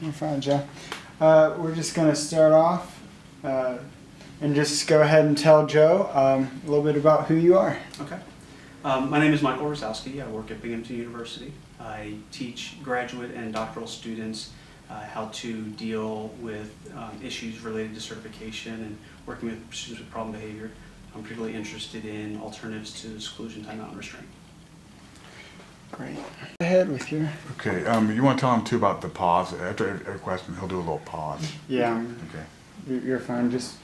You're fine, Joe. We're just going to start off and just go ahead and tell Joe a little bit about who you are. Okay. My name is Michael Razowski. I work at Binghamton University. I teach graduate and doctoral students how to deal with issues related to certification and working with students with problem behavior. I'm particularly interested in alternatives to seclusion, timeout, and restraint. Great. Go ahead with your... Okay, you want to tell him too about the pause? After every question, he'll do a little pause. Yeah. Okay. You're fine. Just...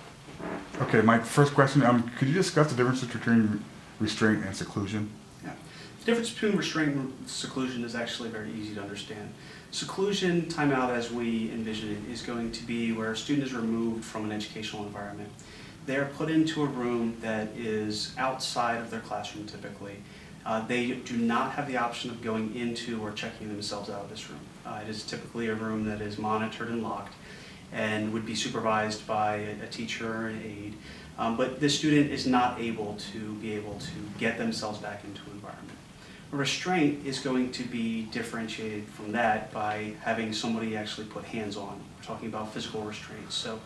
Okay, my first question, could you discuss the difference between restraint and seclusion? Yeah. The difference between restraint and seclusion is actually very easy to understand. Seclusion, timeout as we envision it, is going to be where a student is removed from an educational environment. They're put into a room that is outside of their classroom typically. They do not have the option of going into or checking themselves out of this room. It is typically a room that is monitored and locked and would be supervised by a teacher or an aide. But the student is not able to get themselves back into an environment. A restraint is going to be differentiated from that by having somebody actually put hands on. We're talking about physical restraints. So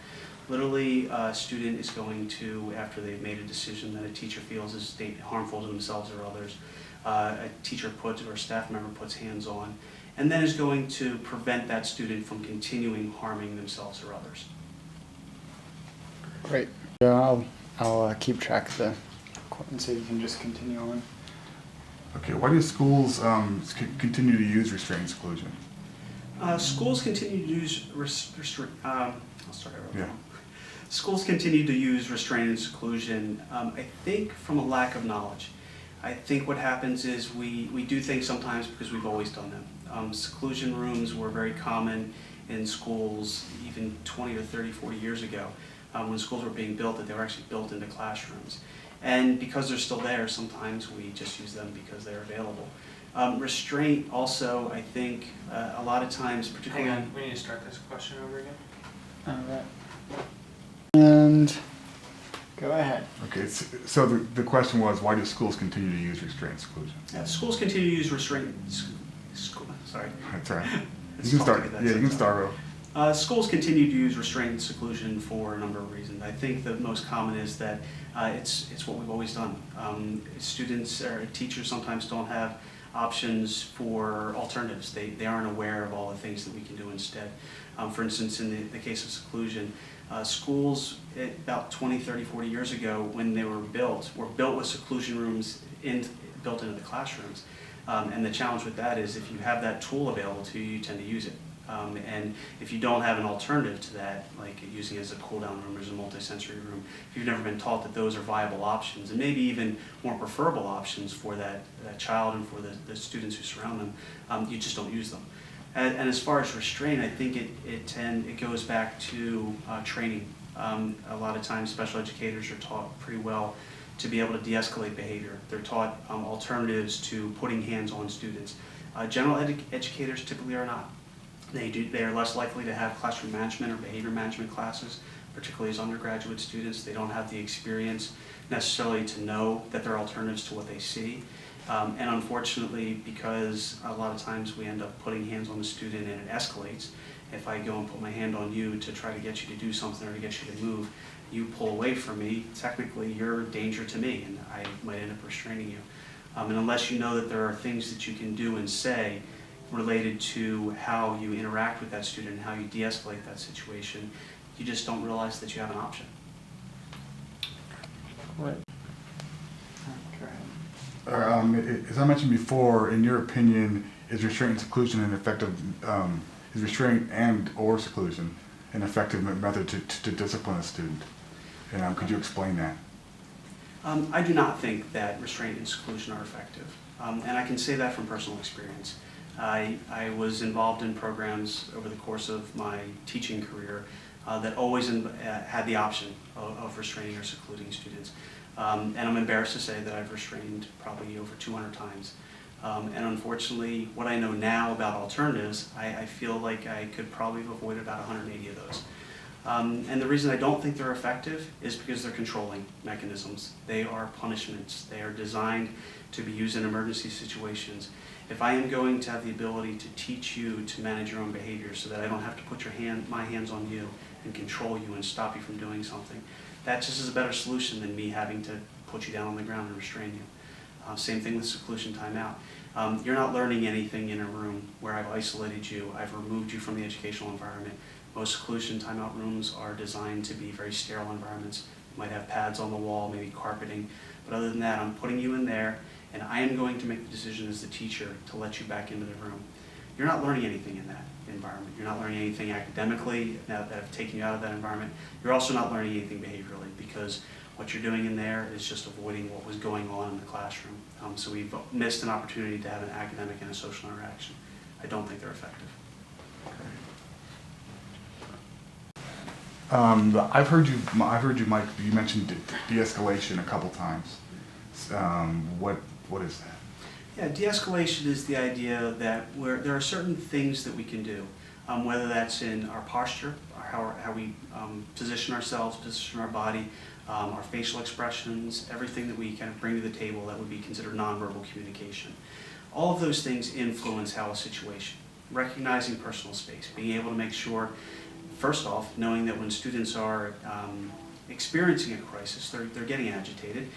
literally, a student is going to, after they've made a decision that a teacher feels is harmful to themselves or others, a teacher puts or a staff member puts hands on, and then is going to prevent that student from continuing harming themselves or others. Great. Yeah, I'll keep track of the equipment so you can just continue on. Okay, why do schools continue to use restraint and seclusion? Schools continue to use restraint. I'll start over. Yeah. Schools continue to use restraint and seclusion, I think, from a lack of knowledge. I think what happens is we do things sometimes because we've always done them. Seclusion rooms were very common in schools even 20 or 30, 40 years ago when schools were being built, that they were actually built into classrooms. And because they're still there, sometimes we just use them because they're available. Restraint also, I think, a lot of times, particularly... Hang on, we need to start this question over again. All right. And go ahead. Okay, so the question was, why do schools continue to use restraint and seclusion? Yeah, schools continue to use restraint... Sorry. That's all right. You can start. Yeah, you can start. Schools continue to use restraint and seclusion for a number of reasons. I think the most common is that it's what we've always done. Students or teachers sometimes don't have options for alternatives. They aren't aware of all the things that we can do instead. For instance, in the case of seclusion, schools about 20, 30, 40 years ago when they were built with seclusion rooms built into the classrooms. And the challenge with that is if you have that tool available to you, you tend to use it. And if you don't have an alternative to that, like using it as a cool-down room or as a multi-sensory room, if you've never been taught that those are viable options and maybe even more preferable options for that child and for the students who surround them, you just don't use them. And as far as restraint, I think it goes back to training. A lot of times special educators are taught pretty well to be able to de-escalate behavior. They're taught alternatives to putting hands on students. General educators typically are not. They are less likely to have classroom management or behavior management classes, particularly as undergraduate students. They don't have the experience necessarily to know that there are alternatives to what they see. And unfortunately, because a lot of times we end up putting hands on the student and it escalates, if I go and put my hand on you to try to get you to do something or to get you to move, you pull away from me, technically you're a danger to me and I might end up restraining you. And unless you know that there are things that you can do and say related to how you interact with that student and how you de-escalate that situation, you just don't realize that you have an option. Right. Go ahead. As I mentioned before, in your opinion, is restraint and seclusion an effective, is restraint and or seclusion an effective method to discipline a student? And could you explain that? I do not think that restraint and seclusion are effective. And I can say that from personal experience. I was involved in programs over the course of my teaching career that always had the option of restraining or secluding students. And I'm embarrassed to say that I've restrained probably over 200 times. And unfortunately, what I know now about alternatives, I feel like I could probably have avoided about 180 of those. And the reason I don't think they're effective is because they're controlling mechanisms. They are punishments. They are designed to be used in emergency situations. If I am going to have the ability to teach you to manage your own behavior so that I don't have to put my hands on you and control you and stop you from doing something, that just is a better solution than me having to put you down on the ground and restrain you. Same thing with seclusion timeout. You're not learning anything in a room where I've isolated you, I've removed you from the educational environment. Most seclusion timeout rooms are designed to be very sterile environments. You might have pads on the wall, maybe carpeting, but other than that, I'm putting you in there, and I am going to make the decision as the teacher to let you back into the room. You're not learning anything in that environment. You're not learning anything academically now that I've taken you out of that environment. You're also not learning anything behaviorally, because what you're doing in there is just avoiding what was going on in the classroom. So we've missed an opportunity to have an academic and a social interaction. I don't think they're effective. I've heard you, Mike. You mentioned de-escalation a couple times. What is that? Yeah, de-escalation is the idea that there are certain things that we can do, whether that's in our posture, or how we position ourselves, position our body, our facial expressions, everything that we kind of bring to the table that would be considered nonverbal communication. All of those things influence how a situation. Recognizing personal space, being able to make sure, first off, knowing that when students are experiencing a crisis, they're getting agitated,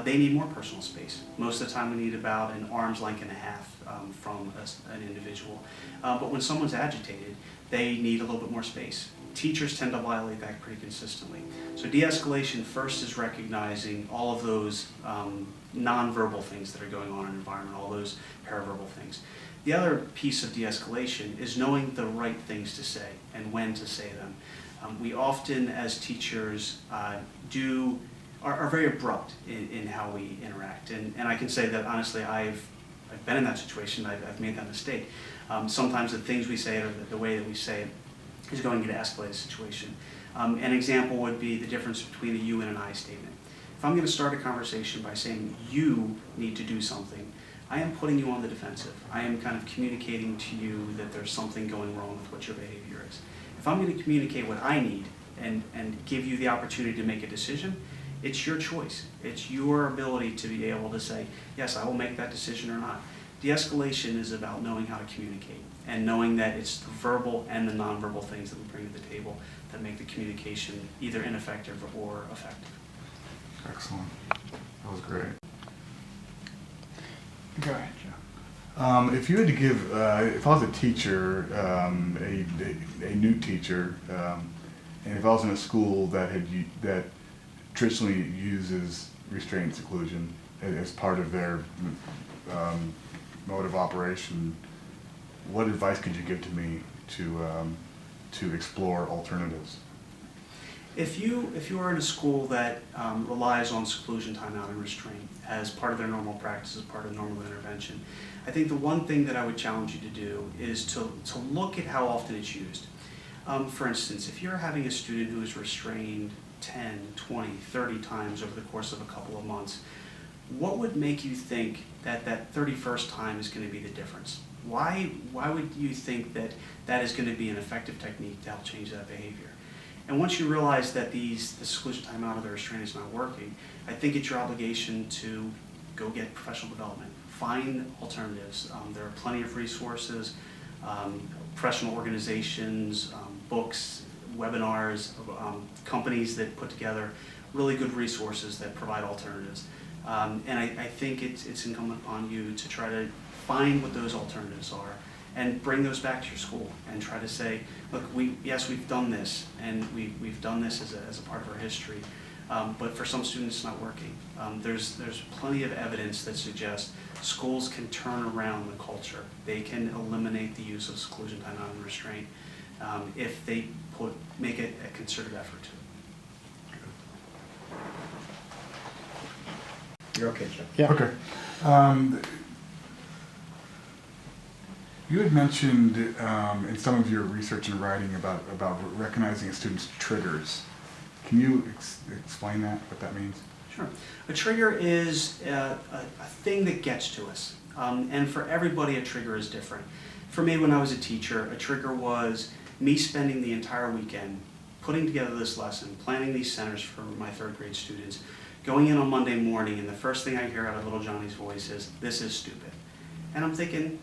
they need more personal space. Most of the time we need about an arm's length and a half from an individual. But when someone's agitated, they need a little bit more space. Teachers tend to violate that pretty consistently. So de-escalation first is recognizing all of those nonverbal things that are going on in an environment, all those paraverbal things. The other piece of de-escalation is knowing the right things to say and when to say them. We often, as teachers, are very abrupt in how we interact. And I can say that honestly, I've been in that situation, I've made that mistake. Sometimes the things we say or the way that we say it is going to escalate a situation. An example would be the difference between a you and an I statement. If I'm going to start a conversation by saying you need to do something, I am putting you on the defensive. I am kind of communicating to you that there's something going wrong with what your behavior is. If I'm going to communicate what I need and give you the opportunity to make a decision, it's your choice. It's your ability to be able to say, yes, I will make that decision or not. De-escalation is about knowing how to communicate and knowing that it's the verbal and the nonverbal things that we bring to the table that make the communication either ineffective or effective. Excellent. That was great. Go ahead, Joe. If you had to give, if I was a teacher, a new teacher, and if I was in a school that traditionally uses restraint and seclusion as part of their mode of operation, what advice could you give to me to explore alternatives? If you are in a school that relies on seclusion, timeout, and restraint as part of their normal practice, as part of normal intervention, I think the one thing that I would challenge you to do is to look at how often it's used. For instance, if you're having a student who is restrained 10, 20, 30 times over the course of a couple of months, what would make you think that 31st time is going to be the difference? Why would you think that is going to be an effective technique to help change that behavior? And once you realize that the seclusion timeout or the restraint is not working, I think it's your obligation to go get professional development. Find alternatives. There are plenty of resources, professional organizations, books, webinars, companies that put together really good resources that provide alternatives. And I think it's incumbent upon you to try to find what those alternatives are and bring those back to your school and try to say, look, we've done this, and we've done this as a part of our history, but for some students it's not working. There's plenty of evidence that suggests schools can turn around the culture. They can eliminate the use of seclusion, timeout, and restraint if they make it a concerted effort to. You're okay, Joe. Yeah. Okay. You had mentioned in some of your research and writing about recognizing a student's triggers. Can you explain that, what that means? Sure. A trigger is a thing that gets to us. And for everybody, a trigger is different. For me, when I was a teacher, a trigger was me spending the entire weekend putting together this lesson, planning these centers for my third grade students, going in on Monday morning, and the first thing I hear out of little Johnny's voice is, "This is stupid." And I'm thinking,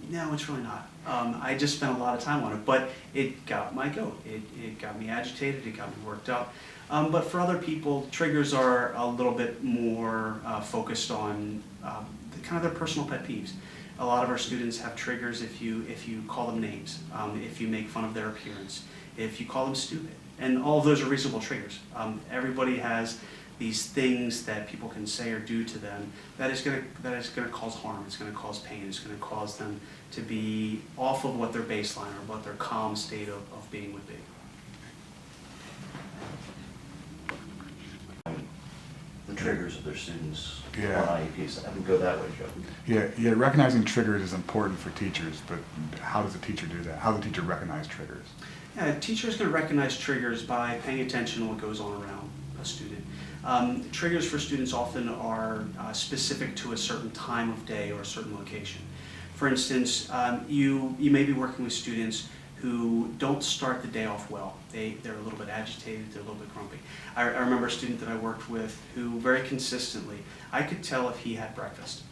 no, it's really not. I just spent a lot of time on it, but it got my goat. It got me agitated, it got me worked up. But for other people, triggers are a little bit more focused on kind of their personal pet peeves. A lot of our students have triggers if you call them names, if you make fun of their appearance, if you call them stupid. And all of those are reasonable triggers. Everybody has these things that people can say or do to them that is going to cause harm. It's going to cause pain. It's going to cause them to be off of what their baseline or what their calm state of being would be. The triggers of their students Yeah. on IEPs. I would go that way, Joe. Yeah, recognizing triggers is important for teachers, but how does a teacher do that? How does a teacher recognize triggers? Yeah, a teacher is going to recognize triggers by paying attention to what goes on around a student. Triggers for students often are specific to a certain time of day or a certain location. For instance, you may be working with students who don't start the day off well. They're a little bit agitated, they're a little bit grumpy. I remember a student that I worked with who very consistently, I could tell if he had breakfast,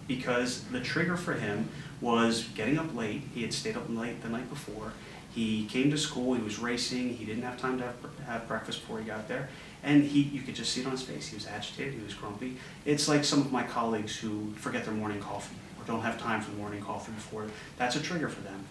because the trigger for him was getting up late. He had stayed up late the night before. He came to school, he was racing, he didn't have time to have breakfast before he got there, and you could just see it on his face. He was agitated, he was grumpy. It's like some of my colleagues who forget their morning coffee or don't have time for the morning coffee before. That's a trigger for them.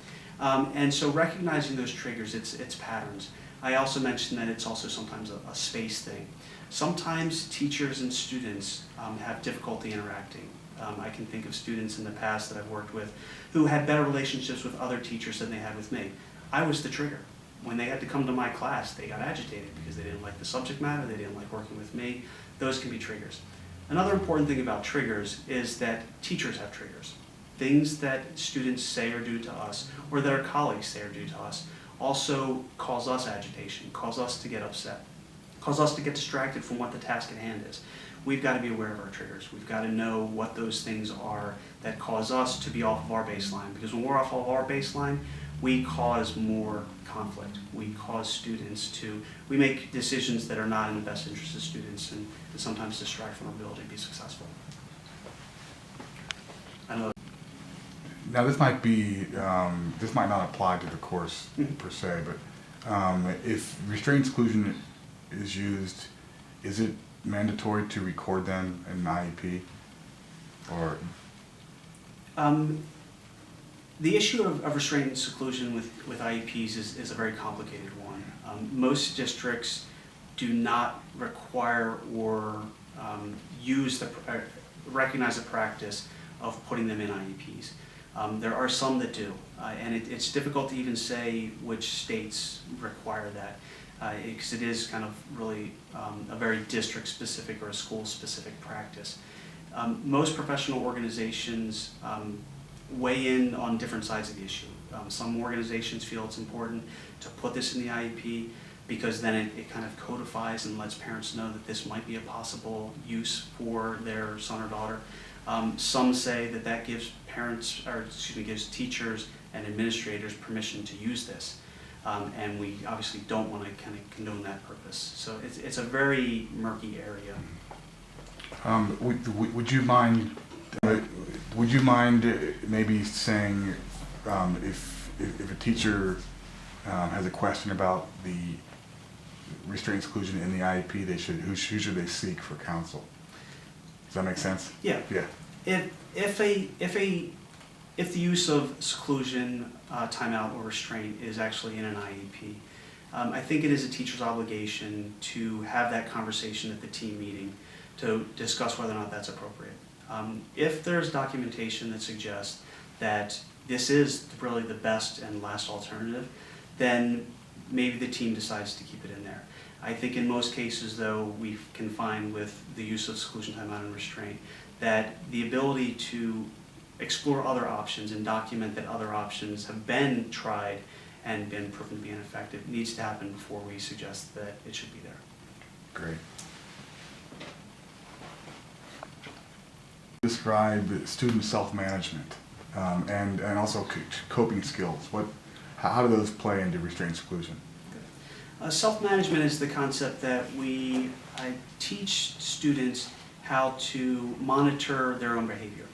And so recognizing those triggers, it's patterns. I also mentioned that it's also sometimes a space thing. Sometimes teachers and students have difficulty interacting. I can think of students in the past that I've worked with who had better relationships with other teachers than they had with me. I was the trigger. When they had to come to my class, they got agitated because they didn't like the subject matter, they didn't like working with me. Those can be triggers. Another important thing about triggers is that teachers have triggers. Things that students say or do to us, or that our colleagues say or do to us, also cause us agitation, cause us to get upset, cause us to get distracted from what the task at hand is. We've got to be aware of our triggers. We've got to know what those things are that cause us to be off of our baseline, because when we're off of our baseline, we cause more conflict. We cause students we make decisions that are not in the best interest of students and sometimes distract from our ability to be successful. I know. Now, this might not apply to the course per se, but if restraint exclusion is used, is it mandatory to record them in an IEP? Or the issue of restraint and seclusion with IEPs is a very complicated one. Most districts do not require or recognize the practice of putting them in IEPs. There are some that do, and it's difficult to even say which states require that, because it is kind of really a very district-specific or a school-specific practice. Most professional organizations weigh in on different sides of the issue. Some organizations feel it's important to put this in the IEP because then it kind of codifies and lets parents know that this might be a possible use for their son or daughter. Some say that gives gives teachers and administrators permission to use this. And we obviously don't want to kind of condone that purpose. So it's a very murky area. would you mind maybe saying if a teacher has a question about the restraint exclusion in the IEP, who should they seek for counsel? Does that make sense? Yeah. Yeah. If the use of seclusion, timeout, or restraint is actually in an IEP, I think it is a teacher's obligation to have that conversation at the team meeting to discuss whether or not that's appropriate. If there's documentation that suggests that this is really the best and last alternative, then maybe the team decides to keep it in there. I think in most cases, though, we can find with the use of seclusion, timeout, and restraint that the ability to explore other options and document that other options have been tried and been proven to be ineffective needs to happen before we suggest that it should be there. Great. Describe student self-management and also coping skills. How do those play into restraint exclusion? Self-management is the concept that I teach students how to monitor their own behavior.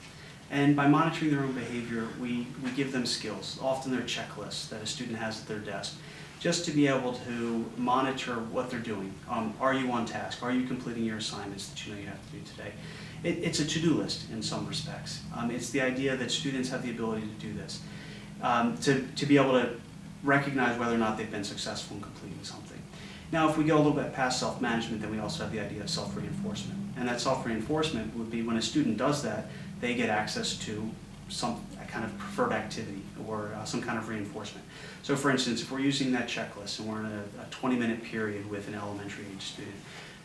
And by monitoring their own behavior, we give them skills. Often they're checklists that a student has at their desk, just to be able to monitor what they're doing. Are you on task? Are you completing your assignments that you know you have to do today? It's a to-do list in some respects. It's the idea that students have the ability to do this, to be able to recognize whether or not they've been successful in completing something. Now, if we go a little bit past self-management, then we also have the idea of self-reinforcement. And that self-reinforcement would be when a student does that, they get access to a kind of preferred activity or some kind of reinforcement. So for instance, if we're using that checklist and we're in a 20-minute period with an elementary age student,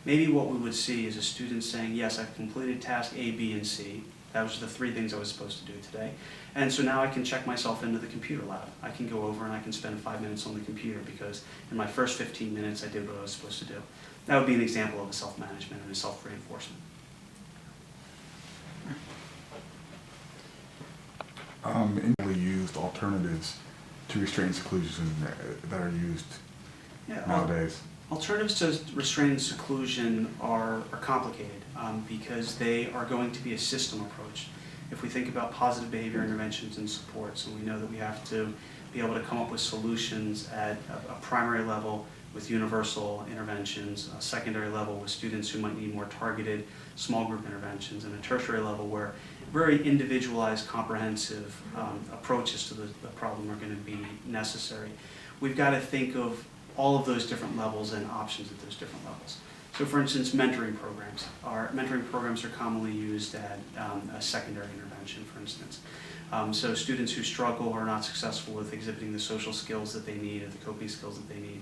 maybe what we would see is a student saying, yes, I've completed task A, B, and C. That was the 3 things I was supposed to do today. And so now I can check myself into the computer lab. I can go over and I can spend 5 minutes on the computer because in my first 15 minutes I did what I was supposed to do. That would be an example of a self-management and a self-reinforcement. Individually used alternatives to restraint and seclusion that are used nowadays. Alternatives to restraint and seclusion are complicated because they are going to be a system approach. If we think about positive behavior interventions and supports, and we know that we have to be able to come up with solutions at a primary level with universal interventions, a secondary level with students who might need more targeted small group interventions, and a tertiary level where very individualized, comprehensive approaches to the problem are going to be necessary. We've got to think of all of those different levels and options at those different levels. So for instance, mentoring programs. Our mentoring programs are commonly used at a secondary intervention, for instance. So students who struggle or are not successful with exhibiting the social skills that they need or the coping skills that they need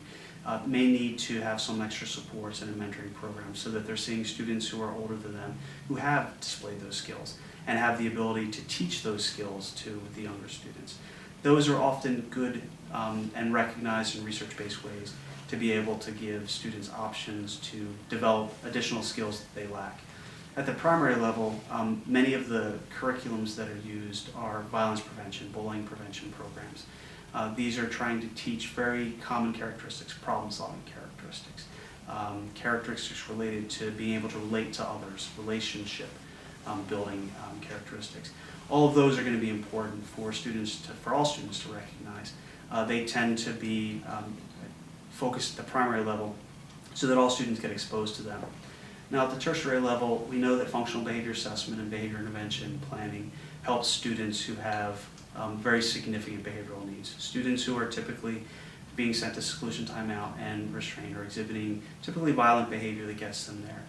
may need to have some extra supports in a mentoring program so that they're seeing students who are older than them who have displayed those skills and have the ability to teach those skills to the younger students. Those are often good and recognized and research-based ways to be able to give students options to develop additional skills that they lack. At the primary level, many of the curriculums that are used are violence prevention, bullying prevention programs. These are trying to teach very common characteristics, problem-solving characteristics, characteristics related to being able to relate to others, relationship building characteristics. All of those are going to be important for all students to recognize. They tend to be focused at the primary level so that all students get exposed to them. Now at the tertiary level, we know that functional behavior assessment and behavior intervention planning helps students who have very significant behavioral needs. Students who are typically being sent to seclusion timeout and restraint or exhibiting typically violent behavior that gets them there.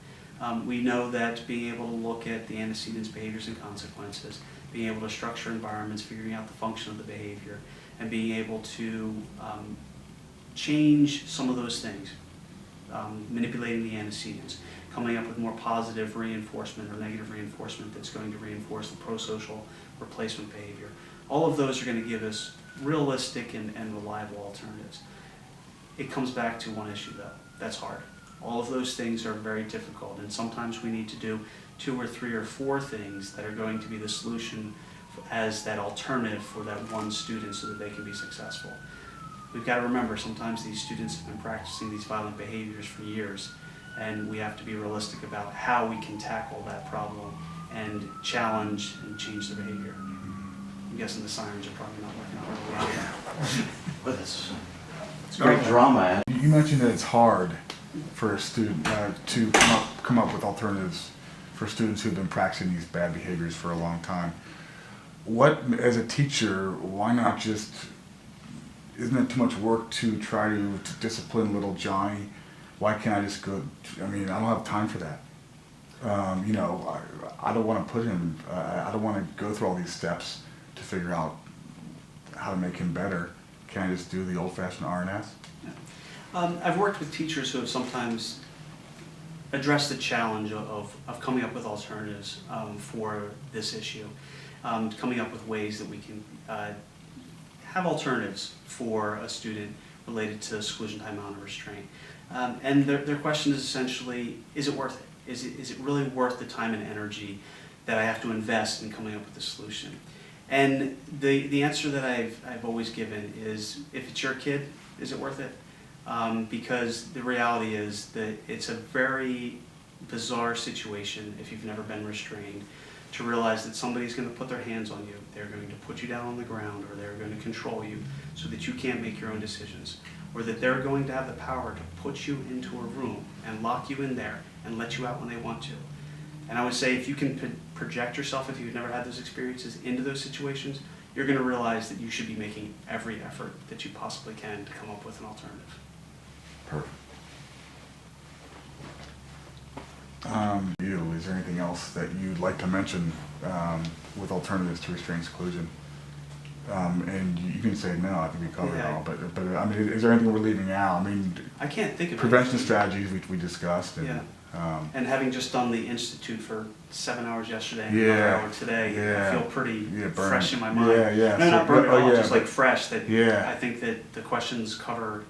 We know that being able to look at the antecedents, behaviors, and consequences, being able to structure environments, figuring out the function of the behavior, and being able to change some of those things, manipulating the antecedents, coming up with more positive reinforcement or negative reinforcement that's going to reinforce the pro-social replacement behavior. All of those are going to give us realistic and reliable alternatives. It comes back to one issue though, that's hard. All of those things are very difficult, and sometimes we need to do 2 or 3 or 4 things that are going to be the solution as that alternative for that one student so that they can be successful. We've got to remember sometimes these students have been practicing these violent behaviors for years, and we have to be realistic about how we can tackle that problem and challenge and change the behavior. I'm guessing the sirens are probably not working out really well. But it's great drama. You mentioned that it's hard for a student to come up with alternatives for students who've been practicing these bad behaviors for a long time. As a teacher, why not just, isn't it too much work to try to discipline little Johnny? Why can't I just go, I don't have time for that. I don't want to put him, I don't want to go through all these steps to figure out how to make him better. Can I just do the old-fashioned R&S? I've worked with teachers who have sometimes addressed the challenge of coming up with alternatives for this issue, coming up with ways that we can have alternatives for a student related to seclusion, timeout, and restraint. And their question is essentially, is it worth it? Is it really worth the time and energy that I have to invest in coming up with a solution? And the answer that I've always given is, if it's your kid, is it worth it? because the reality is that it's a very bizarre situation if you've never been restrained, to realize that somebody's going to put their hands on you, they're going to put you down on the ground, or they're going to control you so that you can't make your own decisions, or that they're going to have the power to put you into a room and lock you in there and let you out when they want to. And I would say if you can project yourself, if you've never had those experiences, into those situations, you're going to realize that you should be making every effort that you possibly can to come up with an alternative. Perfect. Is there anything else that you'd like to mention with alternatives to restraint seclusion? And you can say no, I think we covered it all, but I mean, is there anything we're leaving out? I mean, I can't think of prevention anything. strategies we discussed. And, Yeah. And having just done the institute for 7 hours yesterday and Yeah, another hour today, yeah, I feel pretty burned. fresh in my mind. Yeah. No, So- not burned at all, just but- like fresh. That Yeah. I think that the questions cover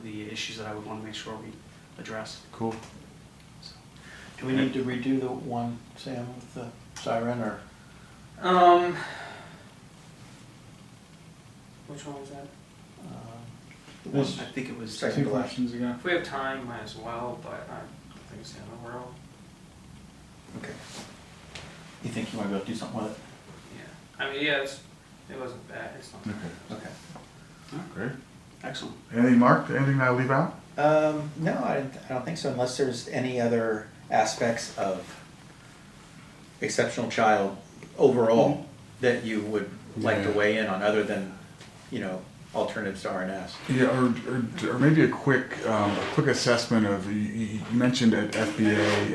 the issues that I would want to make sure we address. Cool. Do we need to redo the one, Sam, with the siren, or? Which one was that? This- I think it was. Second. Two questions ago. If we have time, might as well, but I don't think it's the end of the world. Okay. You think you want to go do something with it? Yeah. I mean, yeah, it wasn't bad. It's not bad. Okay. Great. Excellent. Anything, Mark? Anything I leave out? No, I don't think so, unless there's any other aspects of exceptional child overall that you would like to Yeah. weigh in on, other than, alternatives to RNS. Yeah, or maybe a quick assessment of, you mentioned at FBA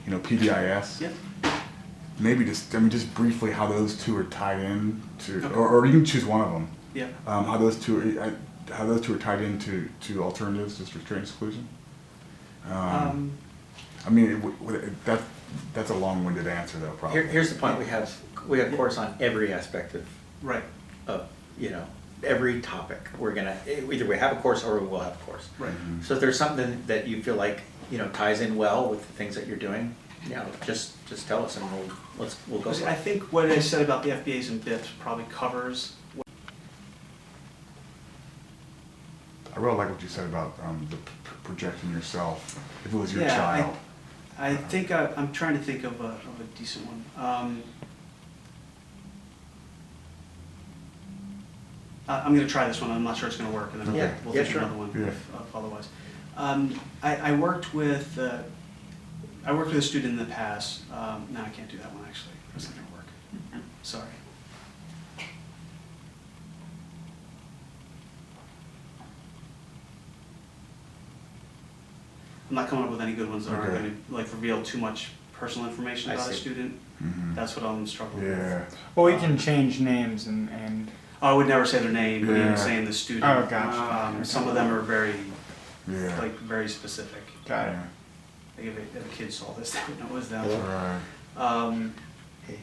and PBIS. Yeah. Maybe just briefly how those two are tied in to, Okay. or you can choose one of them. Yeah. How those two are tied into alternatives to restraint seclusion. I mean, that's a long-winded answer though, probably. Here's the point, we have course on every aspect of, Right. every topic. We're gonna, either we have a course or we will have a course. Right. Mhm. So if there's something that you feel like, ties in well with the things that you're doing, just tell us and we'll go. I think what I said about the FBAs and BIPs probably covers. I really like what you said about the projecting yourself, if it was your Yeah, child. I think I'm trying to think of a decent one. I'm going to try this one. I'm not sure it's going to work, and then Yeah, we'll yeah, think sure. of another one Yeah. if otherwise. I worked with a student in the past. No, I can't do that one actually. That's not going to work. Sorry. I'm not coming up with any good ones that aren't Okay. going to reveal too much personal information I about a see. student. Mhm. That's what I'm struggling with. Yeah. Well, we can change names and I would never say their name, but Yeah. even saying the student. Oh, gotcha. Some of them are very, Yeah. very specific. got it. Yeah. Like if a kid saw this, they would know it was them. Yeah. Right. Um, Hey,